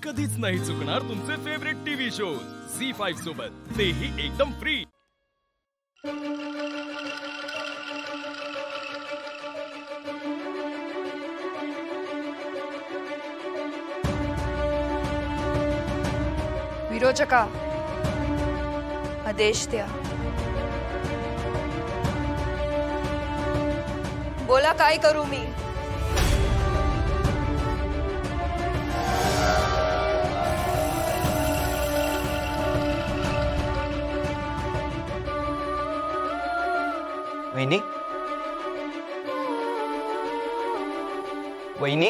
कधीच नाही चुकणार तुमचे फेवरेट टीव्ही शोज झी5 सोबत, तेही एकदम फ्री। विरोचका, आदेश द्या। बोला, काय करू मी? वहिनी, वहिनी,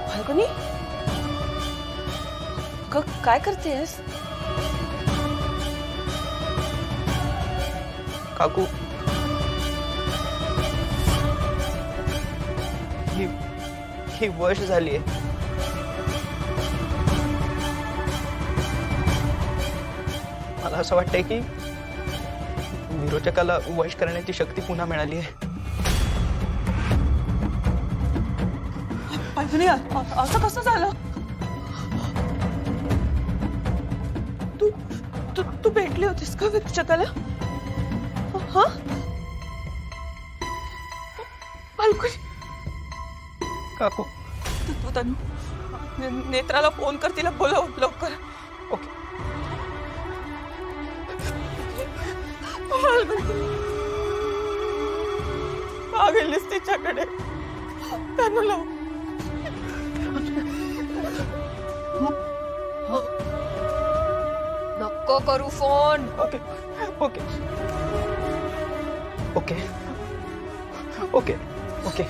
फाल्गुनी, काय करतेस? काकू, ही वश झालीये। मला असं वाटतंय की विरोचकाला वश करण्याची शक्ती पुन्हा मिळाली आहे। फाल्गुनी, असं कसं झालं? तू भेटली होतीस का विरोचकाला? हा? फाल्गुनी, काकू, तनु, नेत्राला फोन कर, तिला बोलव लवकर। ओके। गेलीस तिच्याकडे, तनु लव। नको करू phone. Okay okay okay okay okay.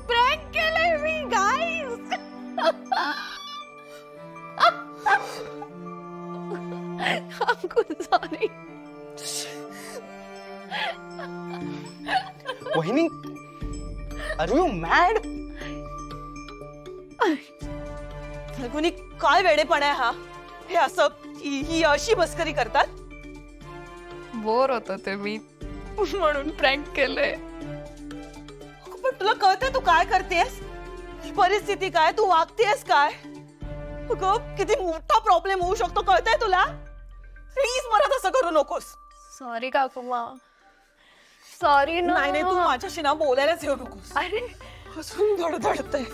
Prank केलंय मी, गाईस। सॉरी वहिनी, आर यू मॅड? फाल्गुनी, काय वेडेपण आहे हा? हे असं ही अशी मस्करी करतात? बोर होत ते मी, म्हणून प्रँक केलंय। पण तुला कळतंय तू काय करतेस? परिस्थिती काय, तू वागतेस काय? किती मोठा प्रॉब्लेम होऊ शकतो, कळतंय तुला? प्लीज मला तसं करू नकोस। सॉरी काकुमा, सॉरी ना। नाही, तू माझ्याशी ना बोलायलाच येऊ नकोस। अरे हसून धडधडतंय।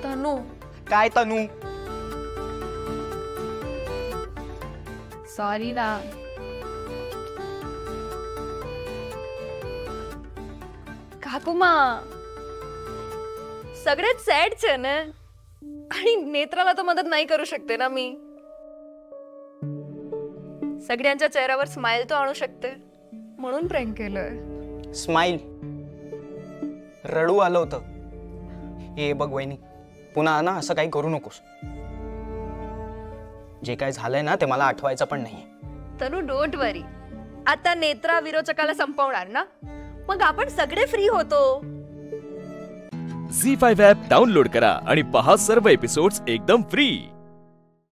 तनु, काय तनु? सॉरी ना। काकुमा, सगळ्यात सॅडच आहे ना, आणि नेत्राला तर मदत नाही करू शकते ना मी। सगळ्यांच्या चेहऱ्यावर स्माइल तो आणू शकते, म्हणून प्रँक केलंय। स्माइल? रडू आलं होतं। हे बघ वहिनी, पुन्हा ना असं काही करू नकोस। जे काय झालंय ना ते मला आठवायचं पण नाही। तनु, डोंट वरी, आता नेत्रा विरोचकाला संपवणार ना, मग आपण सगळे फ्री होतो। झी5 ॲप डाउनलोड करा आणि पहा सर्व एपिसोड्स एकदम फ्री।